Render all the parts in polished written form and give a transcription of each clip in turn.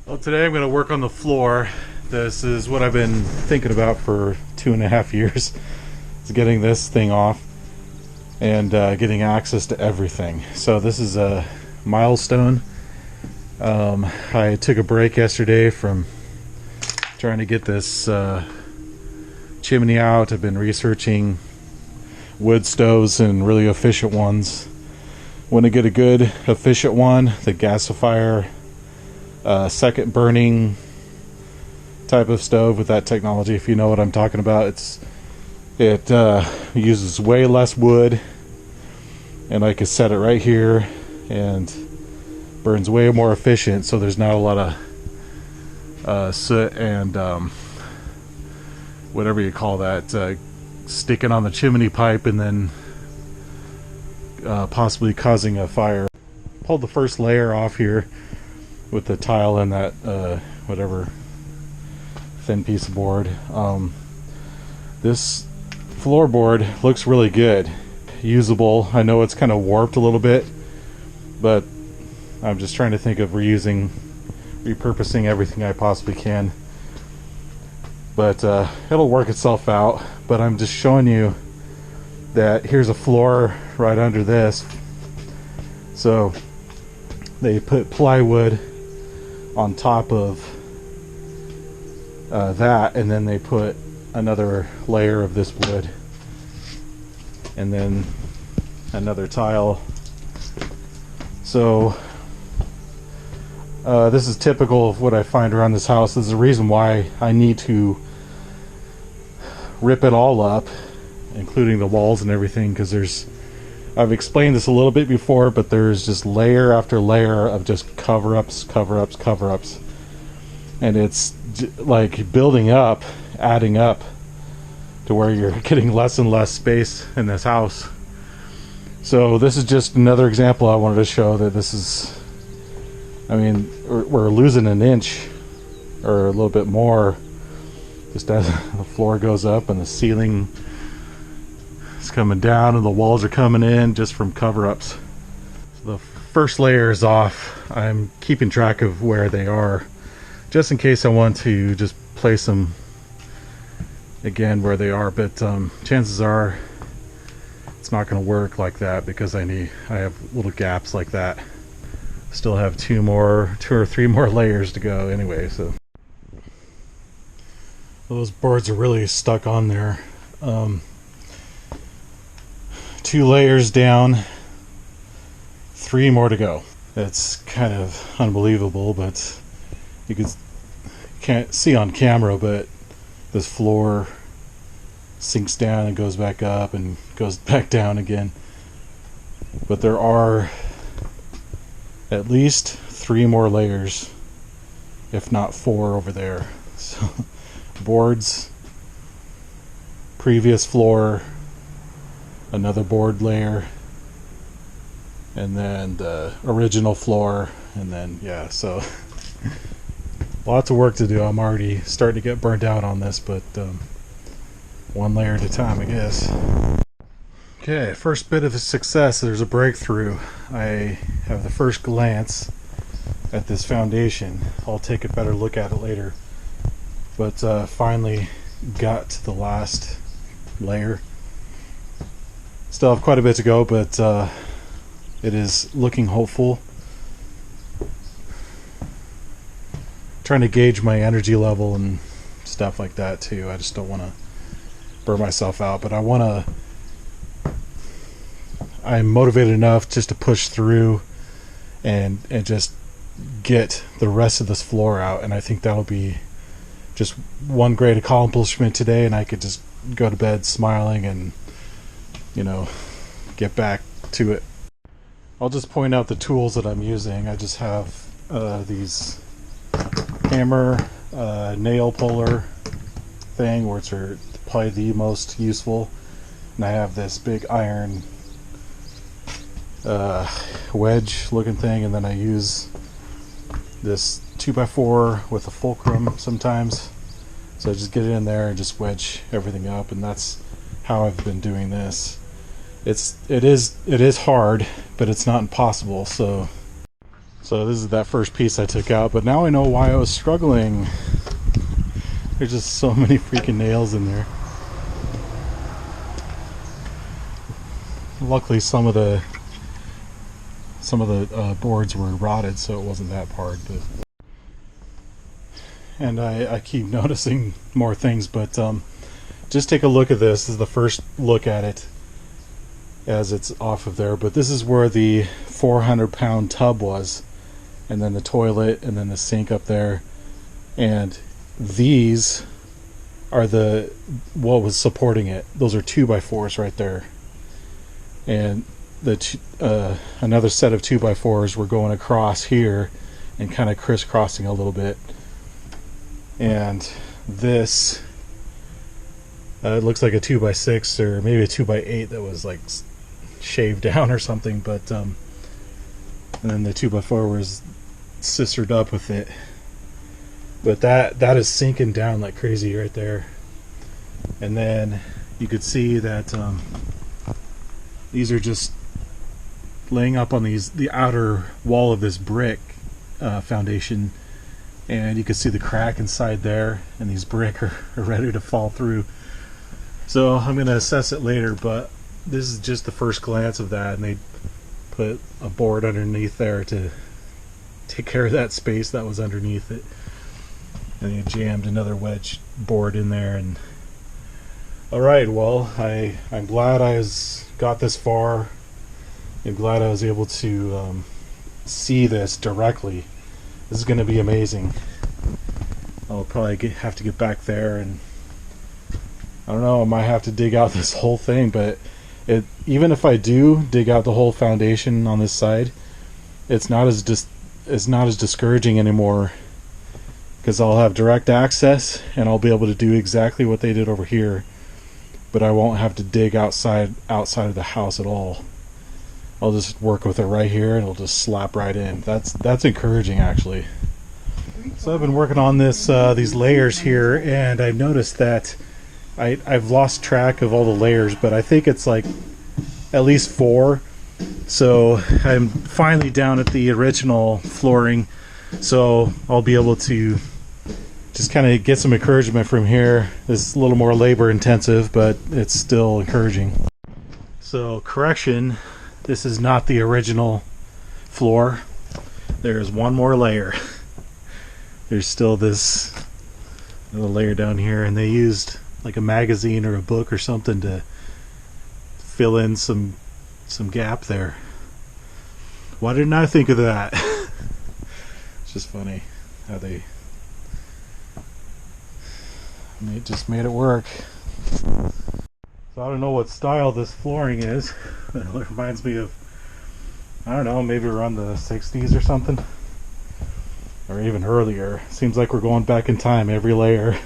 Well, today I'm going to work on the floor. This is what I've been thinking about for 2.5 years. Is getting this thing off and getting access to everything. So this is a milestone. I took a break yesterday from trying to get this chimney out. I've been researching wood stoves and really efficient ones. Want to get a good efficient one, the gasifier second burning type of stove with that technology, if you know what I'm talking about. It uses way less wood, and I could set it right here and burns way more efficient, so there's not a lot of soot and whatever you call that sticking on the chimney pipe and then possibly causing a fire. Pulled the first layer off here with the tile and that whatever thin piece of board. This floorboard looks really good, usable. I know it's kind of warped a little bit, but I'm just trying to think of repurposing everything I possibly can. But it'll work itself out. But I'm just showing you that here's a floor right under this. So they put plywood on top of that, and then they put another layer of this wood and then another tile. So this is typical of what I find around this house. This is the reason why I need to rip it all up, including the walls and everything, because I've explained this a little bit before, but there's just layer after layer of just cover-ups, and it's like building up, adding up to where you're getting less and less space in this house. So this is just another example I wanted to show that this is, I mean, we're losing an inch or a little bit more just as the floor goes up and the ceiling is coming down and the walls are coming in just from cover-ups. So the first layer is off. I'm keeping track of where they are just in case I want to just place them again where they are, but chances are it's not going to work like that because I have little gaps like that. Still have two or three more layers to go anyway, so those boards are really stuck on there. 2 layers down, 3 more to go. It's kind of unbelievable, but you can't see on camera, but this floor sinks down and goes back up and goes back down again. But there are at least 3 more layers, if not 4 over there. So boards, previous floor, another board layer, and then the original floor, and then yeah, so lots of work to do. I'm already starting to get burnt out on this, but one layer at a time, I guess. Okay, first bit of a success. There's a breakthrough. I have the first glance at this foundation. I'll take a better look at it later. But finally got to the last layer. Still have quite a bit to go, but it is looking hopeful. Trying to gauge my energy level and stuff like that too. I just don't want to burn myself out, but I'm motivated enough just to push through and just get the rest of this floor out, and I think that'll be just one great accomplishment today, and I could just go to bed smiling and, you know, get back to it. I'll just point out the tools that I'm using. I just have these hammer nail puller thing, which are probably the most useful, and I have this big iron wedge looking thing, and then I use this 2x4 with a fulcrum sometimes. So I just get it in there and just wedge everything up, and that's how I've been doing this. It is hard, but it's not impossible. So So this is that first piece I took out, but now I know why I was struggling. There's just so many freaking nails in there. Luckily some of the boards were rotted, so it wasn't that hard. But and I keep noticing more things, but just take a look at this. This is the first look at it as it's off of there, but this is where the 400-pound tub was, and then the toilet, and then the sink up there, and these are what was supporting it. Those are 2x4s right there, and another set of 2x4s were going across here and kind of crisscrossing a little bit, and this it looks like a 2x6 or maybe a 2x8 that was like shaved down or something, but and then the 2x4 was sistered up with it. But that is sinking down like crazy right there. And then you could see that these are just laying up on the outer wall of this brick foundation, and you can see the crack inside there, and these brick are ready to fall through. So I'm going to assess it later, but this is just the first glance of that, and they put a board underneath there to take care of that space that was underneath it, and they jammed another wedge board in there. And alright, well, I'm glad I got this far. I'm glad I was able to see this directly. This is going to be amazing. I'll probably have to get back there, and I don't know, I might have to dig out this whole thing, but even if I do dig out the whole foundation on this side, it's not as discouraging anymore, because I'll have direct access and I'll be able to do exactly what they did over here, but I won't have to dig outside of the house at all. I'll just work with it right here and it'll just slap right in. That's encouraging, actually. So I've been working on these layers here, and I've noticed that I've lost track of all the layers, but I think it's like at least 4. So I'm finally down at the original flooring, so I'll be able to just kind of get some encouragement from here. It's a little more labor intensive, but it's still encouraging. So correction, this is not the original floor. There's one more layer. There's still this little layer down here, and they used like a magazine or a book or something to fill in some gap there. Why didn't I think of that? It's just funny how they just made it work. So I don't know what style this flooring is. It reminds me of, I don't know, maybe around the 60s or something, or even earlier. Seems like we're going back in time every layer.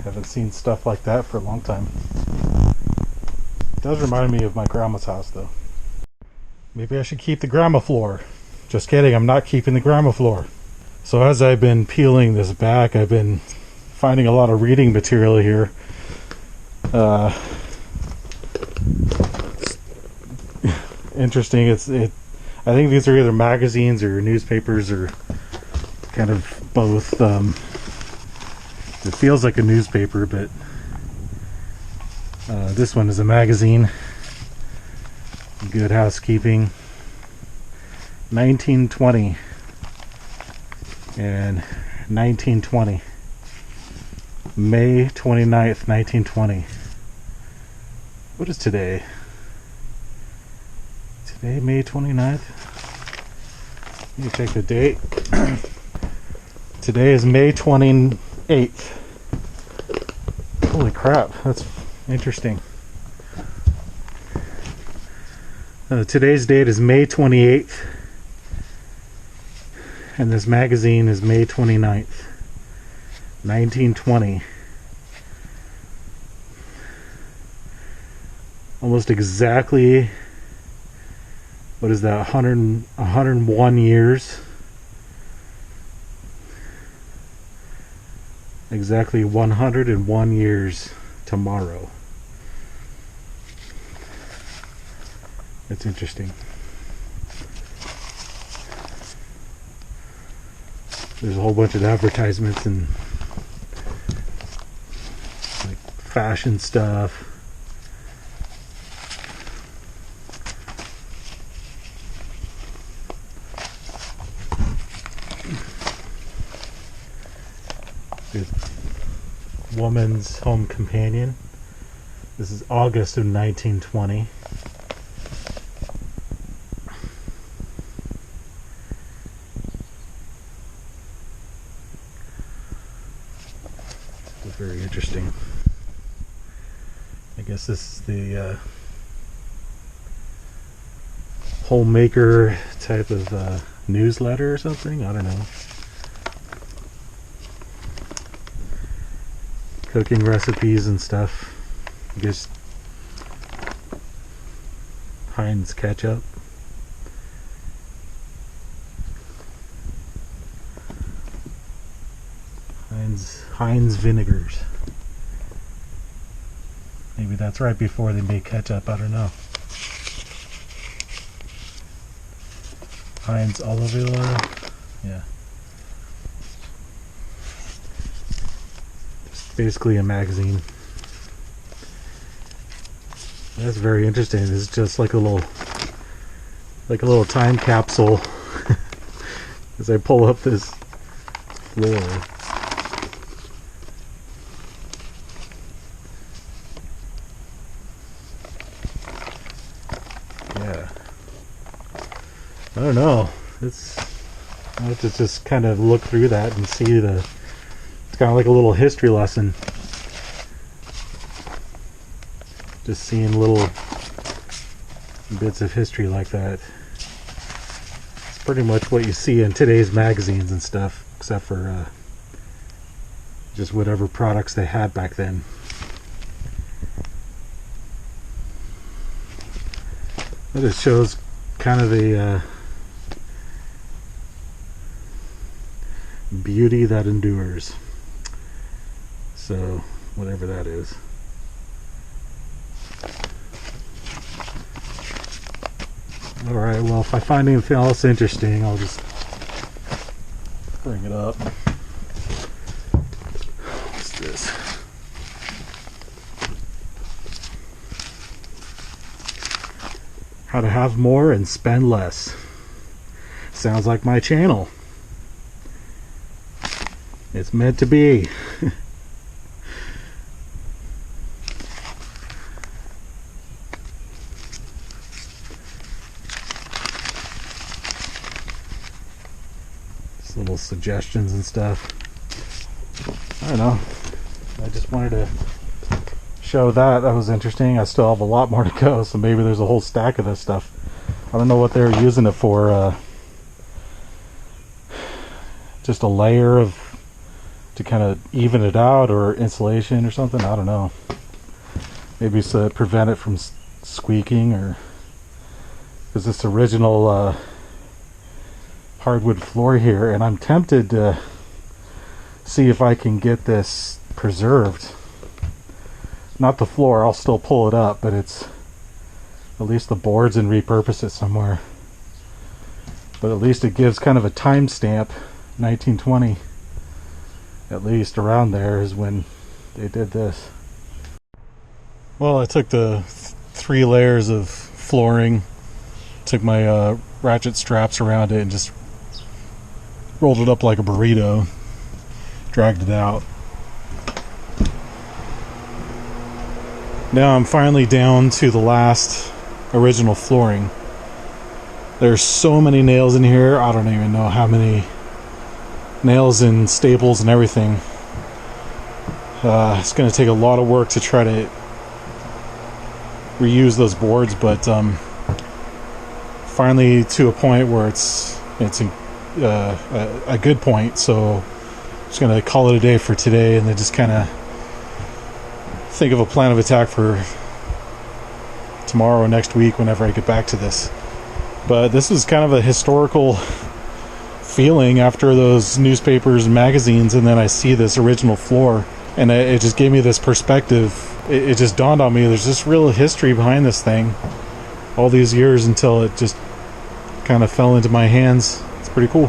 Haven't seen stuff like that for a long time. It does remind me of my grandma's house, though. Maybe I should keep the grandma floor. Just kidding, I'm not keeping the grandma floor. So as I've been peeling this back, I've been finding a lot of reading material here. Interesting. I think these are either magazines or newspapers, or kind of both. It feels like a newspaper, but this one is a magazine. Good Housekeeping, 1920 and 1920, May 29th, 1920. What is today? Today, May 29th. Let me check the date. Today is May 28th. Holy crap, that's interesting. Today's date is May 28th, and this magazine is May 29th, 1920. Almost exactly, what is that, 101 years? Exactly 101 years tomorrow. That's interesting. There's a whole bunch of advertisements and like fashion stuff. There's Woman's Home Companion. This is August of 1920. Very interesting. I guess this is the homemaker type of newsletter or something. I don't know. Cooking recipes and stuff. I guess Heinz ketchup. Heinz vinegars. Maybe that's right before they made ketchup, I don't know. Heinz olive oil. Yeah. Just basically a magazine. That's very interesting. It's just like a little time capsule as I pull up this floor. Yeah. I don't know. I have to just kind of look through that and see it's kind of like a little history lesson. Just seeing little bits of history like that. It's pretty much what you see in today's magazines and stuff, except for just whatever products they had back then. It just shows kind of the beauty that endures. So, whatever that is. Alright, well, if I find anything else interesting, I'll just bring it up. What's this? How to have more and spend less. Sounds like my channel. It's meant to be. Just little suggestions and stuff. I don't know. I just wanted to show that. That was interesting. I still have a lot more to go, so maybe there's a whole stack of this stuff. I don't know what they're using it for. Just a layer of to kind of even it out, or insulation or something. I don't know. Maybe it's to prevent it from squeaking, or because this original hardwood floor here, and I'm tempted to see if I can get this preserved. Not the floor, I'll still pull it up, but it's at least the boards and repurpose it somewhere. But at least it gives kind of a time stamp. 1920, at least around there, is when they did this. Well, I took the 3 layers of flooring, took my ratchet straps around it, and just rolled it up like a burrito, dragged it out. Now I'm finally down to the last original flooring. There's so many nails in here, I don't even know how many nails and staples and everything. It's going to take a lot of work to try to reuse those boards, but finally to a point where it's a good point. So I'm just going to call it a day for today, and then just kind of think of a plan of attack for tomorrow or next week whenever I get back to this. But this is kind of a historical feeling after those newspapers and magazines, and then I see this original floor, and it just gave me this perspective. It just dawned on me, there's this real history behind this thing all these years until it just kind of fell into my hands. It's pretty cool.